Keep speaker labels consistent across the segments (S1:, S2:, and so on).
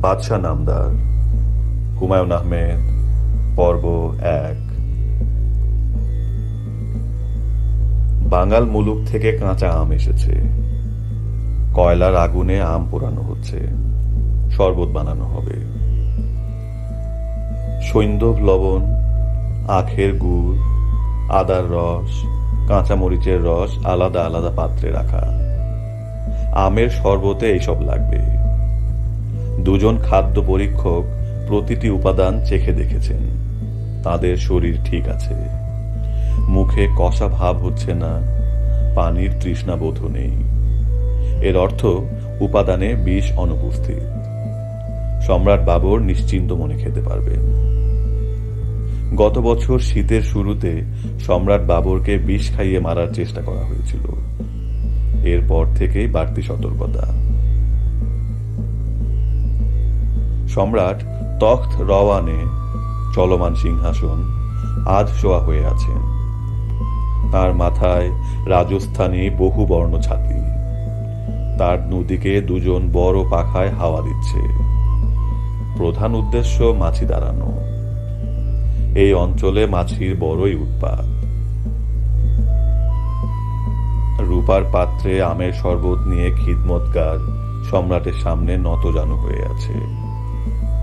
S1: বাদশাহ নামদার, হুমায়ুন আহমেদ, পর্ব 1। বাঙাল মুলুক থেকে কাঁচা আম এসেছে। কয়লার আগুনে আম পোড়ানো হচ্ছে, শরবত বানানো হবে। সৈন্ধব লবণ, আখের গুড়, আদার রস, কাঁচা মরিচের রস আলাদা আলাদা পাত্রে রাখা। আমের শরবতে এইসব লাগবে। দুজন খাদ্য পরীক্ষক প্রতিটি উপাদান চেখে দেখেছেন, তাদের শরীর ঠিক আছে। মুখে কষা ভাব হচ্ছে না, পানির তৃষ্ণাবোধ নেই। এর অর্থ উপাদানে বিষ অনুপস্থিত। সম্রাট বাবর নিশ্চিন্ত মনে খেতে পারবেন। গত বছর শীতের শুরুতে সম্রাট বাবরকে বিষ খাইয়ে মারার চেষ্টা করা হয়েছিল। এরপর থেকেই বাড়তি সতর্কতা। সম্রাট তখ্ত রওয়ানে, চলমান সিংহাসন, আধ শোয়া হয়ে আছেন। তার মাথায় রাজস্থানী বহু বর্ণ ছাতি। তার দুদিকে দুজন বড় পাখায় হাওয়া দিচ্ছে। প্রধান উদ্দেশ্য মাছি দাঁড়ানো। এই অঞ্চলে মাছির বড়ই উৎপাত। রূপার পাত্রে আমের শরবত নিয়ে খিদমতগার সম্রাটের সামনে নতজানু হয়ে আছে।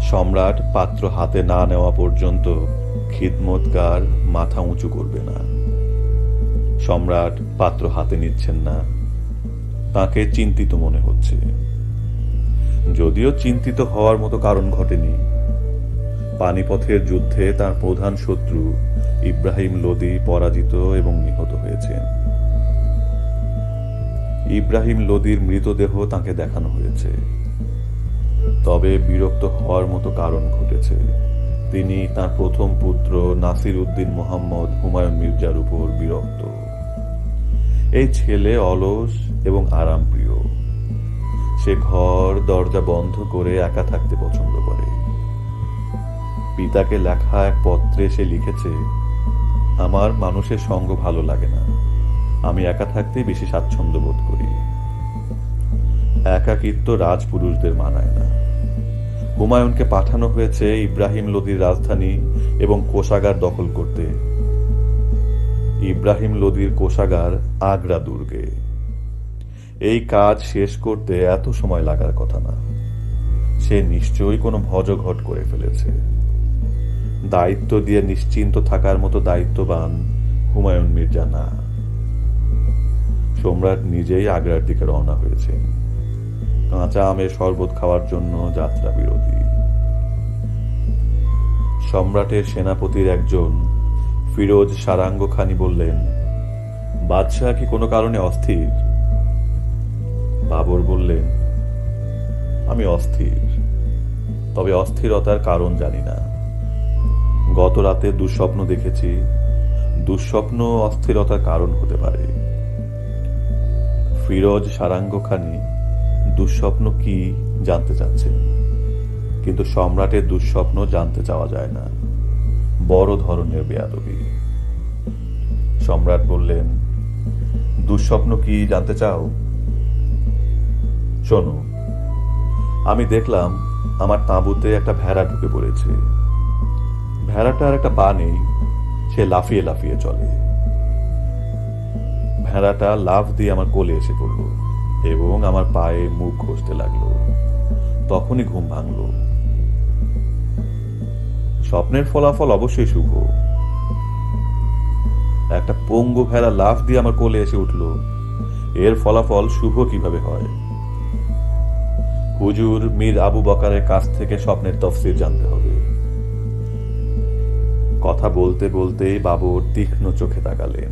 S1: সম্রাট পাত্র হাতে না নেওয়া পর্যন্ত খিদমতগার মাথা উঁচু করবে না। সম্রাট পাত্র হাতে নিচ্ছেন না, তাকে চিন্তিত মনে হচ্ছে। যদিও চিন্তিত হওয়ার মতো কারণ ঘটেনি। পানিপথের যুদ্ধে তার প্রধান শত্রু ইব্রাহিম লোদি পরাজিত এবং নিহত হয়েছেন। ইব্রাহিম লোদির মৃতদেহ তাকে দেখানো হয়েছে। তবে বিরক্ত হওয়ার মতো কারণ ঘটেছে। তিনি তার প্রথম পুত্র নাসির উদ্দিন মোহাম্মদ হুমায়ুন মির্জার উপর বিরক্ত। এই ছেলে অলস এবং আরামপ্রিয়। সে ঘর দরজা বন্ধ করে একা থাকতে পছন্দ করে। পিতাকে লেখা এক পত্রে সে লিখেছে, আমার মানুষের সঙ্গ ভালো লাগে না, আমি একা থাকতেই বেশি স্বাচ্ছন্দ্য বোধ করি। একাকিত্ব রাজপুরুষদের মানায় না। হুমায়ুনকে পাঠানো হয়েছে ইব্রাহিম লোদির রাজধানী এবং কোষাগার দখল করতে। ইব্রাহিম লোদির কোষাগার আগ্রা দুর্গে। এই কাজ শেষ করতে এত সময় লাগার কথা না। সে নিশ্চয়ই কোনো ভজঘট করে ফেলেছে। দায়িত্ব দিয়ে নিশ্চিন্ত থাকার মতো দায়িত্ববান হুমায়ুন মির্জা না। সম্রাট নিজেই আগ্রার দিকে রওনা হয়েছেন। কাঁচা আমের শরবত খাওয়ার জন্য যাত্রা বিরতি। সম্রাটের সেনাপতির একজন ফিরোজ সারাঙ্গ খানি বললেন, বাদশাহ কি কোনো কারণে অস্থির? বাবর বললেন, আমি অস্থির, তবে অস্থিরতার কারণ জানি না। গত রাতে দুঃস্বপ্ন দেখেছি। দুঃস্বপ্ন অস্থিরতার কারণ হতে পারে। ফিরোজ সারাঙ্গ খানি দুঃস্বপ্ন কি জানতে চাচ্ছেন, কিন্তু সম্রাটের দুঃস্বপ্ন জানতে চাওয়া যায় না। বড় ধরনের বেয়াদবি। সম্রাট বললেন, দুঃস্বপ্ন কি জানতে চাও? শোনো, আমি দেখলাম আমার তাঁবুতে একটা ভেড়া ঢুকে পড়েছে। ভেড়াটার একটা পা নেই, সে লাফিয়ে লাফিয়ে চলে। ভেড়াটা লাফ দিয়ে আমার কোলে এসে পড়ল এবং আমার পায়ে মুখ ঘষতে লাগলো। তখনই ঘুম ভাঙল। স্বপ্নের ফলাফল অবশ্যই শুভ। একটা পঙ্গু ভেড়া লাফ দিয়ে আমার কোলে এসে উঠল, এর ফলাফল শুভ কিভাবে হয়? হুজুর মীর আবু বকারের কাছ থেকে স্বপ্নের তফসির জানতে হবে। কথা বলতে বলতেই বাবর তীক্ষ্ণ চোখে তাকালেন।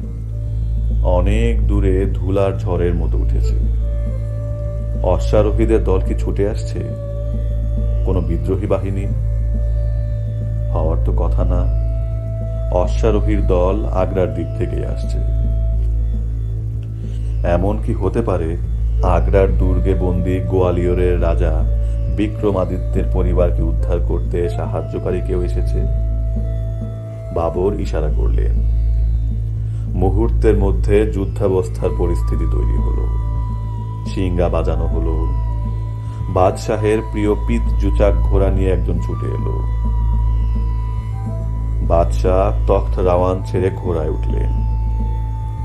S1: অনেক দূরে ধুলার ঝড়ের মতো উঠেছে। অশ্বারোহীদের দল কি ছুটে আসছে? কোন বিদ্রোহী বাহিনী? হওয়ার তো কথা না। অশ্বারোহীর দল আগ্রার দিক থেকে আসছে। এমন কি হতে পারে আগ্রার দুর্গে বন্দী গোয়ালিয়রের রাজা বিক্রমাদিত্যের পরিবারকে উদ্ধার করতে সাহায্যকারী কেউ এসেছে। বাবর ইশারা করলেন। মুহূর্তের মধ্যে যুদ্ধাবস্থার পরিস্থিতি তৈরি হলো। শিঙ্গা বাজানো হলো। বাদশাহের প্রিয় পিত জুচাক ঘোড়া নিয়ে একজন ছুটে এলো। বাদশাহ তখ্ত রাওয়ান ছেড়ে ঘোড়ায় উঠলেন।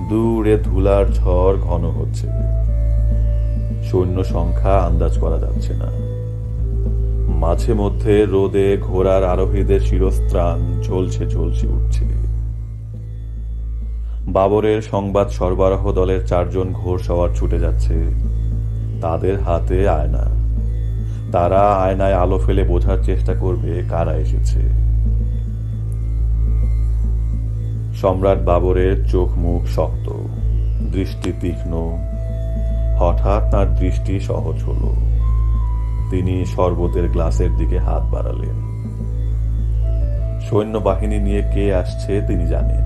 S1: দূরে ধুলার ঝড় ঘন হচ্ছে। সৈন্য সংখ্যা আন্দাজ করা যাচ্ছে না। মাঝে মধ্যে রোদে ঘোড়ার আরোহীদের শিরস্ত্রাণ ঝলসে ঝলসে উঠছে। বাবরের সংবাদ সরবরাহ দলের 4 জন ঘোড়সওয়ার ছুটে যাচ্ছে। তাদের হাতে আয়না। তারা আয়নায় আলো ফেলে বোঝার চেষ্টা করবে কারা এসেছে। সম্রাট বাবরের চোখ মুখ শক্ত, দৃষ্টি তীক্ষ্ণ। হঠাৎ তার দৃষ্টি সহজ হল। তিনি শরবতের গ্লাসের দিকে হাত বাড়ালেন। সৈন্যবাহিনী নিয়ে কে আসছে তিনি জানেন।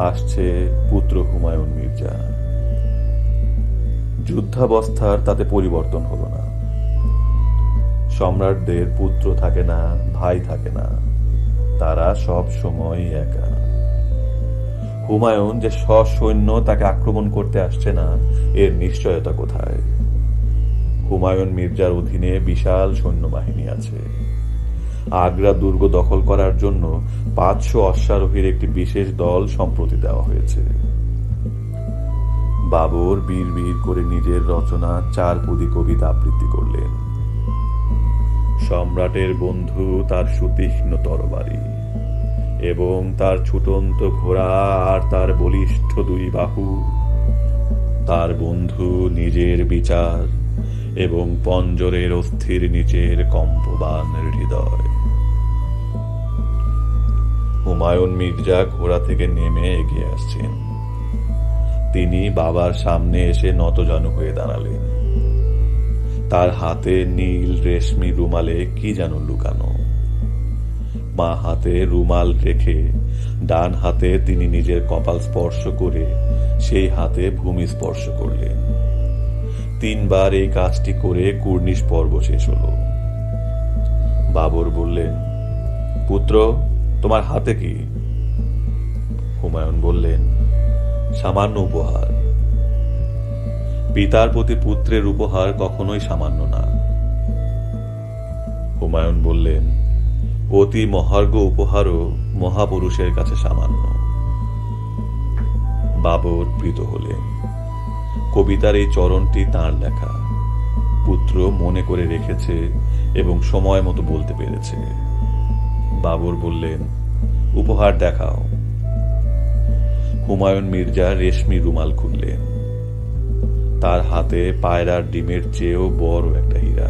S1: আসছে পুত্র হুমায়ুন মির্জা। যুদ্ধাবস্থার তাতে পরিবর্তন হলো না। সম্রাটদের পুত্র থাকে না, ভাই থাকে না, তারা সব সময় একা। হুমায়ুন যে সসৈন্য তাকে আক্রমণ করতে আসছে না, এর নিশ্চয়তা কোথায়? হুমায়ুন মির্জার অধীনে বিশাল সৈন্যবাহিনী আছে। আগ্রা দুর্গ দখল করার জন্য 500 অশ্বারোহীর একটি বিশেষ দল সম্প্রতি দেওয়া হয়েছে। বাবর বীর বীর করে নিজের রচনা 4 পদী কবিতা আবৃত্তি করলেন। সম্রাটের বন্ধু তার সুতীক্ষ্ণ তরবারি এবং তার ছুটন্ত ঘোড়া আর তার বলিষ্ঠ 2 বাহু, তার বন্ধু নিজের বিচার এবং পঞ্জরের অস্থির নিচের কম্পবান হৃদয়। হুমায়ুন মির্জা ঘোড়া থেকে নেমে এগিয়ে আসছেন। তিনি বাবার সামনে এসে নতজানু হয়ে দাঁড়ালেন। তার হাতে নীল রেশমি রুমালে কি যেন লুকানো। বাঁ হাতে রুমাল রেখে ডান হাতে তিনি নিজের কপাল স্পর্শ করে সেই হাতে ভূমি স্পর্শ করলেন। 3 বার এই কাজটি করে কুর্নিশ পর্ব শেষ হল। বাবর বললেন, পুত্র, তোমার হাতে কি? হুমায়ুন বললেন, সামান্য উপহার। পিতার প্রতি পুত্রের উপহার কখনোই সামান্য না। হুমায়ুন বললেন, অতি মহার্ঘ উপহারও মহাপুরুষের কাছে সামান্য। বাবর প্রীত হলেন। কবিতার এই চরণটি তাঁর লেখা। পুত্র মনে করে রেখেছে এবং সময় মতো বলতে পেরেছে। বাবর বললেন, উপহার দেখাও। হুমায়ুন মির্জা রেশমি রুমাল খুললেন। তার হাতে পায়রার ডিমের চেয়েও বড় একটা হীরা।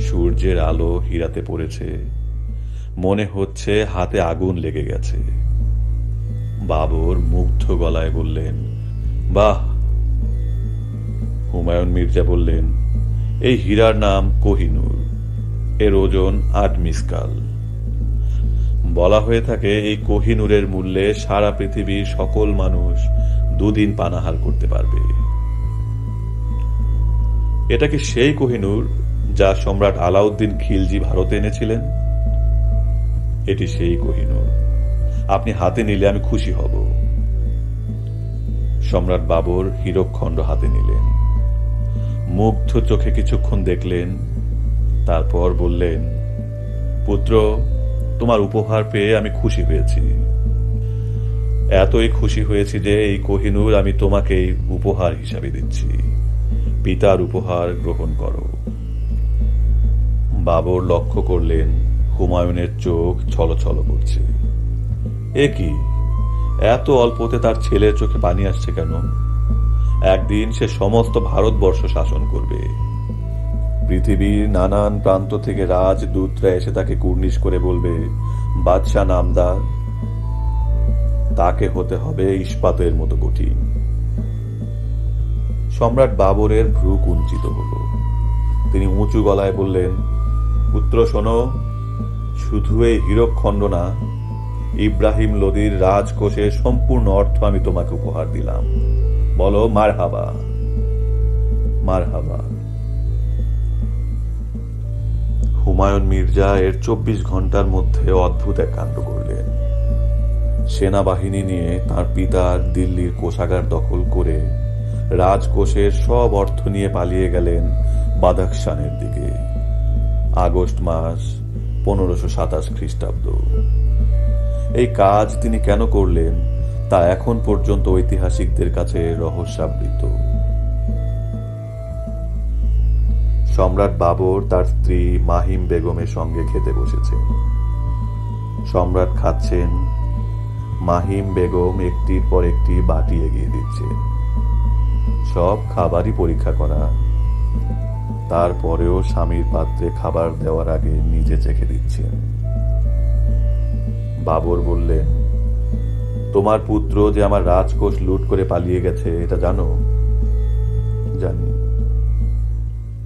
S1: সূর্যের আলো হীরাতে পড়েছে। মনে হচ্ছে হাতে আগুন লেগে গেছে। বাবর মুগ্ধ গলায় বললেন, বাহ। হুমায়ুন মির্জা বললেন, এই হীরার নাম কোহিনূর। এর ওজন 8 মিসকাল। বলা হয়ে থাকে এই কোহিনূরের মূল্যে সারা পৃথিবীর সকল মানুষ 2 দিন পানাহার করতে পারবে। এটা কি সেই কোহিনূর যা সম্রাট আলাউদ্দিন খিলজি ভারতে এনেছিলেন? এটি সেই কোহিনূর। আপনি হাতে নিলে আমি খুশি হব। সম্রাট বাবর হীরকখণ্ড হাতে নিলেন। মুগ্ধ চোখে কিছুক্ষণ দেখলেন, তারপর বললেন, পুত্র, তোমার উপহার পেয়ে আমি খুশি হয়েছি। এতই খুশি হয়েছি যে এই কোহিনূর আমি তোমাকেই উপহার হিসাবে দিচ্ছি। পিতার উপহার গ্রহণ করো। বাবর লক্ষ্য করলেন হুমায়ুনের চোখ ছলছল করছে। এ কি, এত অল্পতে তার ছেলের চোখে পানি আসছে কেন? একদিন সে সমস্ত ভারতবর্ষ শাসন করবে। পৃথিবীর নানান প্রান্ত থেকে রাজদূতরা এসে তাকে কুর্নিশ করে বলবে, বাদশাহ নামদার। তাকে হতে হবে ইস্পাতের মতো কঠিন। সম্রাট বাবরের ভ্রু কুঞ্চিত হল। তিনি উঁচু গলায় বললেন, পুত্র শোনো, শুধু এই হীরকখণ্ড না, ইব্রাহিম লোদির রাজকোষের সম্পূর্ণ অর্থ আমি তোমাকে উপহার দিলাম। বলো মারহাবা। মারহাবা। হুমায়ুন মির্জা এর 24 ঘন্টার মধ্যে অদ্ভুত এক কাণ্ড করলেন। সেনাবাহিনী নিয়ে তার পিতার দিল্লির কোষাগার দখল করে রাজকোষের সব অর্থ নিয়ে পালিয়ে গেলেন বাদাখশানের দিকে। আগস্ট মাস 1527 খ্রিস্টাব্দ। এই কাজ তিনি কেন করলেন তা এখন পর্যন্ত ঐতিহাসিকদের কাছে রহস্যাবৃত। সম্রাট বাবর তার স্ত্রী মাহিম বেগমের সঙ্গে খেতে বসেছেন। সম্রাট খাচ্ছেন, মাহিম বেগম একটির পর একটি বাটি এগিয়ে দিচ্ছেন। সব খাবারই পরীক্ষা করা। তারপরেও স্বামীর পাত্রে খাবার দেওয়ার আগে নিজে চেখে দিচ্ছেন। বাবর বললেন, তোমার পুত্র যে আমার রাজকোষ লুট করে পালিয়ে গেছে এটা জানো? জানি।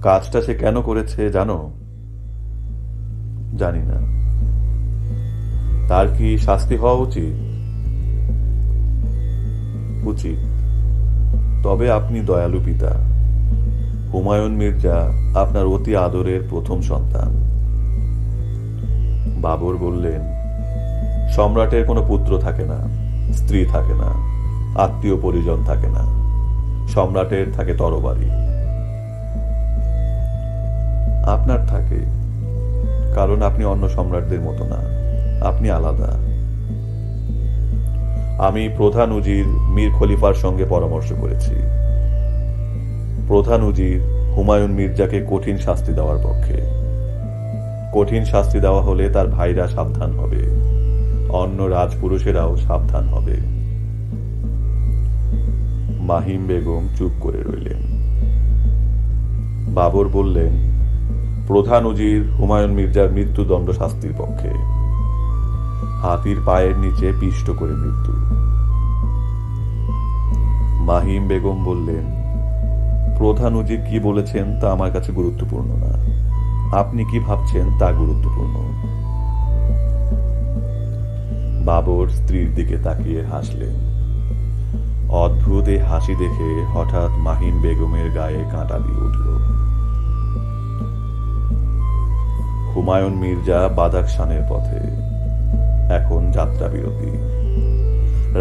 S1: কাজটা সে কেন করেছে জানো? জানি না। তার কি শাস্তি হওয়া উচিত? উচিত। তবে আপনি দয়ালু পিতা। হুমায়ুন মির্জা আপনার অতি আদরের প্রথম সন্তান। বাবর বললেন, সম্রাটের কোনো পুত্র থাকে না, স্ত্রী থাকে না, আত্মীয় পরিজন থাকে না। সম্রাটের থাকে তরবারি। আপনার থাকে, কারণ আপনি অন্য সম্রাটদের মতো না, আপনি আলাদা। আমি প্রধান উজির মীর খলিফার সঙ্গে পরামর্শ করেছি। প্রধান উজির হুমায়ুন মির্জাকে কঠিন শাস্তি দেওয়ার পক্ষে। কঠিন শাস্তি দেওয়া হলে তার ভাইরা সাবধান হবে, অন্য রাজপুরুষেরাও সাবধান হবে। মাহিম বেগম চুপ করে রইলেন। বাবর বললেন, প্রধান উজির হুমায়ুন মির্জার মৃত্যুদণ্ড শাস্তির পক্ষে। হাতির পায়ের নিচে পিষ্ট করে মৃত্যু। মাহিম বেগম বললেন, প্রধান উজির কি বলেছেন তা আমার কাছে গুরুত্বপূর্ণ না, আপনি কি ভাবছেন তা গুরুত্বপূর্ণ। বাবর স্ত্রীর দিকে তাকিয়ে হাসলেন। অদ্ভুত এই হাসি দেখে হঠাৎ মাহিম বেগমের গায়ে কাঁটা দিয়ে উঠল। হুমায়ুন মির্জা বাদাখশানের পথে। এখন যাত্রা বিরতি।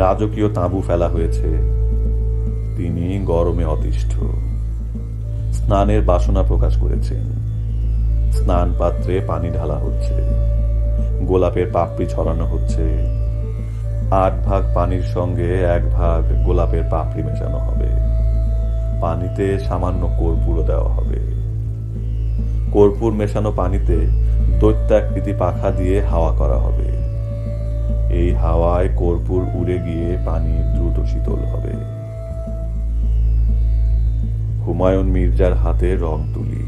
S1: রাজকীয় তাঁবু ফেলা হয়েছে। তিনি গরমে অতিষ্ঠ। স্নানের বাসনা প্রকাশ করেছেন। স্নান পাত্রে পানি ঢালা হচ্ছে, গোলাপের পাপড়ি ছড়ানো হচ্ছে। 8 ভাগ পানির সঙ্গে 1 ভাগ গোলাপের পাপড়ি মেশানো হবে। পানিতে সামান্য কর্পূরও দেওয়া হবে। কর্পূর মেশানো পানিতে দৈত্যাকৃতি পাখা দিয়ে হাওয়া করা হবে। এই হাওয়ায় কর্পূর উড়ে গিয়ে পানি দ্রুত শীতল হবে। হুমায়ুন মির্জার হাতে রং তুলি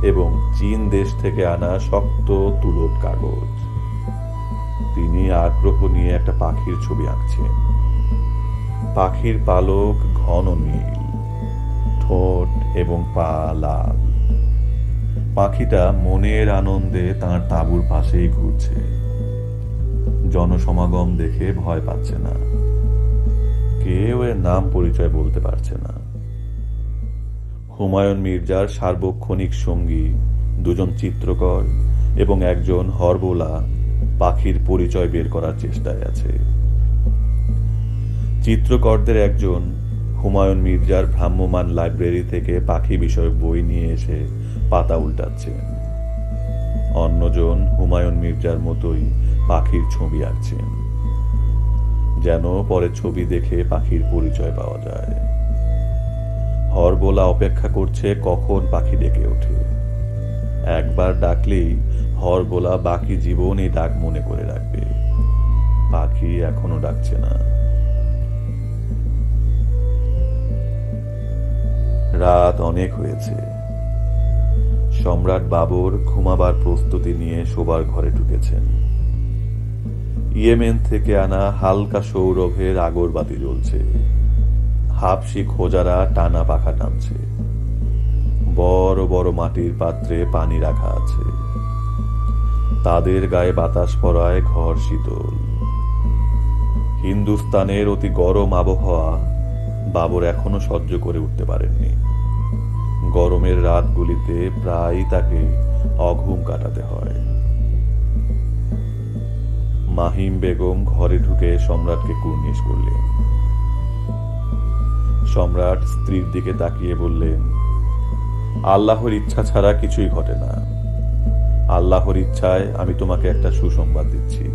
S1: এবং চীন দেশ থেকে আনা শক্ত তুলোর কাগজ। তিনি আগ্রহ নিয়ে একটা পাখির ছবি আঁকছেন। পাখির পালক ঘন নীল, ঠোঁট এবং পা লাল। পাখিটা মনের আনন্দে তার তাঁবুর পাশেই ঘুরছে। জনসমাগম দেখে ভয় পাচ্ছে না। কেউ এর নাম পরিচয় বলতে পারছে না। হুমায়ুন মির্জার সার্বক্ষণিক সঙ্গী 2 চিত্রকর এবং 1 হরবোলা পাখির পরিচয় বের করার চেষ্টায় আছে। চিত্রকরদের একজন হুমায়ুন মির্জার ভ্রাম্যমাণ লাইব্রেরি থেকে পাখি বিষয়ক বই নিয়ে এসে পাতা উল্টাচ্ছেন। অন্যজন হুমায়ুন মির্জার মতোই পাখির ছবি আঁকছেন, যেন পরে ছবি দেখে পাখির পরিচয় পাওয়া যায়। হরবোলা অপেক্ষা করছে কখন পাখি ডেকে ওঠে। একবার ডাকলেই হরবোলা বাকি জীবন এই ডাক মনে করে রাখবে। পাখি এখনো ডাকছে না। রাত অনেক হয়েছে। সম্রাট বাবর ঘুমাবার প্রস্তুতি নিয়ে শোবার ঘরে ঢুকেছেন। ইয়েমেন থেকে আনা হালকা সৌরভের আগরবাতি জ্বলছে। হাবশি খোজারা টানা পাখা টানছে। বড় বড় মাটির পাত্রে পানি রাখা আছে। তাদের গায়ে বাতাস পড়ায় ঘর শীতল। হিন্দুস্তানের অতি গরম আবহাওয়া বাবর এখনো সহ্য করে উঠতে পারেননি। গরমের রাতগুলিতে প্রায়ই তাকে অঘুম কাটাতে হয়। মাহিম বেগম ঘরে ঢুকে সম্রাটকে কুর্নিশ করলেন। সম্রাট স্ত্রীর দিকে তাকিয়ে বললেন, আল্লাহর ইচ্ছা ছাড়া কিছুই ঘটে না। আল্লাহর ইচ্ছায় আমি তোমাকে একটা সুসংবাদ দিচ্ছি।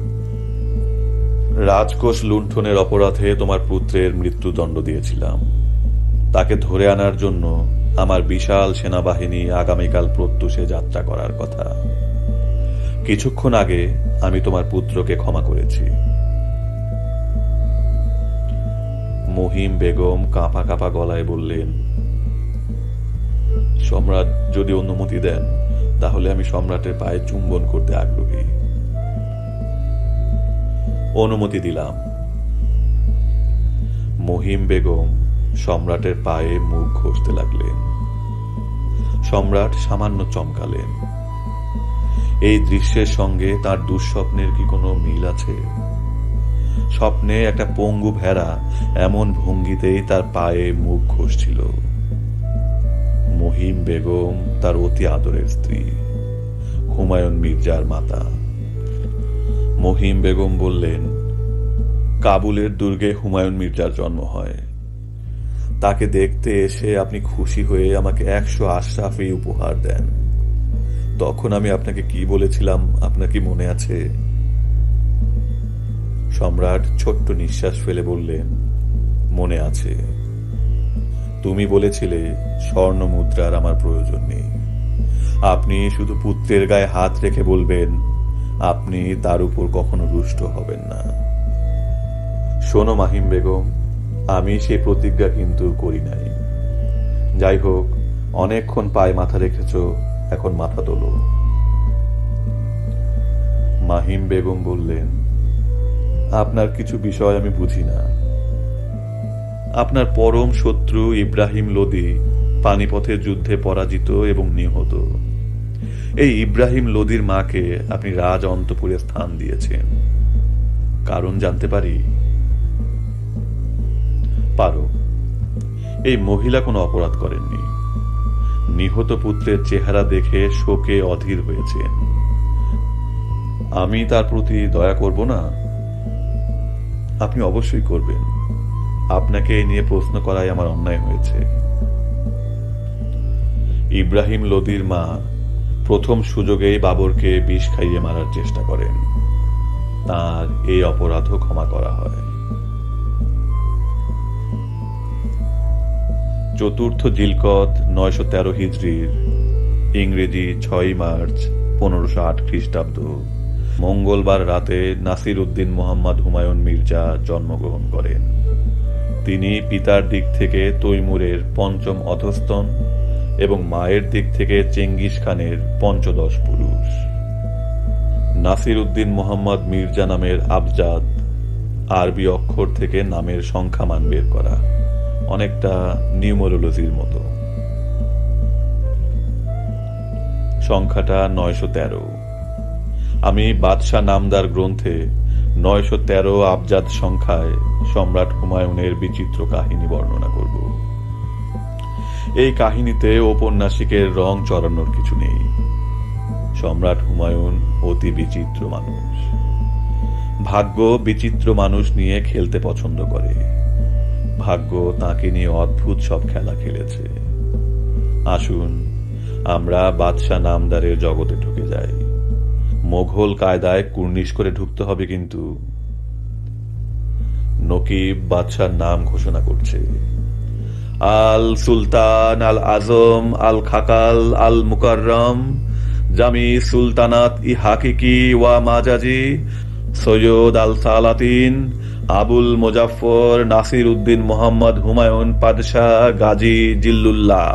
S1: রাজকোষ লুণ্ঠনের অপরাধে তোমার পুত্রের মৃত্যুদণ্ড দিয়েছিলাম। তাকে ধরে আনার জন্য আমার বিশাল সেনাবাহিনী আগামীকাল প্রত্যুষে যাত্রা করার কথা। কিছুক্ষণ আগে আমি তোমার পুত্রকে ক্ষমা করেছি। মহিম বেগম কাঁপা কাঁপা গলায় বললেন, সম্রাট যদি অনুমতি দেন তাহলে আমি সম্রাটের পায়ে চুম্বন করতে আগ্রহী। অনুমতি দিলাম। মহিম বেগম সম্রাটের পায়ে মুখ ঘষতে লাগলেন। সম্রাট সামান্য চমকালেন। এই দৃশ্যের সঙ্গে তার দুঃস্বপ্নের কি কোনো মিল আছে? স্বপ্নে একটা পঙ্গু ভেড়া এমন ভঙ্গিতেই তার পায়ে মুখ ঘষছিল। মহিম বেগম তার অতি আদরের স্ত্রী, হুমায়ুন মির্জার মাতা। মহিম বেগম বললেন, কাবুলের দুর্গে হুমায়ুন মির্জার জন্ম হয়। তাকে দেখতে এসে আপনি খুশি হয়ে আমাকে 100 আশরাফি উপহার দেন। তখন আমি আপনাকে কি বলেছিলাম আপনার কি মনে আছে? সম্রাট ছোট্ট নিঃশ্বাস ফেলে বললেন, মনে আছে। তুমি বলেছিলে স্বর্ণ মুদ্রার আমার প্রয়োজন নেই। আপনি শুধু পুত্রের গায়ে হাত রেখে বলবেন আপনি তার উপর কখনো রুষ্ট হবেন না। শোনো মাহিম বেগম, আমি সেই প্রতিজ্ঞা কিন্তু করি নাই। যাই হোক, অনেকক্ষণ পায়ে মাথা রেখেছ, এখন মাথা তোলো। মাহিম বেগম বললেন, আপনার কিছু বিষয় আমি বুঝি না। আপনার পরম শত্রু ইব্রাহিম লোদি পানিপথের যুদ্ধে পরাজিত এবং নিহত। এই ইব্রাহিম লোদির মাকে আপনি রাজ অন্তপুরে স্থান দিয়েছেন। কারণ জানতে পারি? পারো। এই মহিলা কোনো অপরাধ করেননি। নিহত পুত্রের চেহারা দেখে শোকে অধীর হয়েছেন। আমি তার প্রতি দয়া করব না? আপনি অবশ্যই করবেন। আপনাকে এই নিয়ে প্রশ্ন করাই আমার অন্যায় হয়েছে। ইব্রাহিম লোদির মা প্রথম সুযোগেই বাবরকে বিষ খাইয়ে মারার চেষ্টা করেন। তার এই অপরাধও ক্ষমা করা হয়। চতুর্থ জিলকত 913 হিজরির ইংরেজি 6 মার্চ 1508 খ্রিস্টাব্দ মঙ্গলবার রাতে নাসির উদ্দিন মোহাম্মদ হুমায়ুন মির্জা জন্মগ্রহণ করেন। তিনি পিতার দিক থেকে তৈমুরের পঞ্চম অধস্তন এবং মায়ের দিক থেকে চেঙ্গিস খানের পঞ্চদশ পুরুষ। নাসির উদ্দিন মোহাম্মদ মির্জা নামের আবজাদ আরবি অক্ষর থেকে নামের সংখ্যামান বের করা, অনেকটা নিউমারোলজির মতো। সংখ্যাটা 913। আমি বাদশাহ নামদার গ্রন্থে 913 আবজাদ সংখ্যায় সম্রাট হুমায়ুনের বিচিত্র কাহিনী বর্ণনা করব। এই কাহিনীতে ঔপন্যাসিকের রং চড়ানোর কিছু নেই। সম্রাট হুমায়ুন অতি বিচিত্র মানুষ। ভাগ্য বিচিত্র মানুষ নিয়ে খেলতে পছন্দ করে। ভাগ্য তাকে নিয়ে অদ্ভুত সব খেলা খেলেছে। আসুন আমরা বাদশাহ নামদারের জগতে ঢুকে যাই। মোঘল কায়দায় কুর্নিশ করে ঢুকতে হবে কিন্তু। নকিব বাদশার নাম ঘোষণা করছে, আল সুলতান আল আজম আল খাকাল আল মুকাররম জামি সুলতানাত ই হাকিকি ওয়া মাজাজি সৈয়দ আল সালাতিন আবুল মুজাফফর নাসির উদ্দিন মোহাম্মদ হুমায়ুন পাদশাহ গাজী জিল্লুল্লাহ।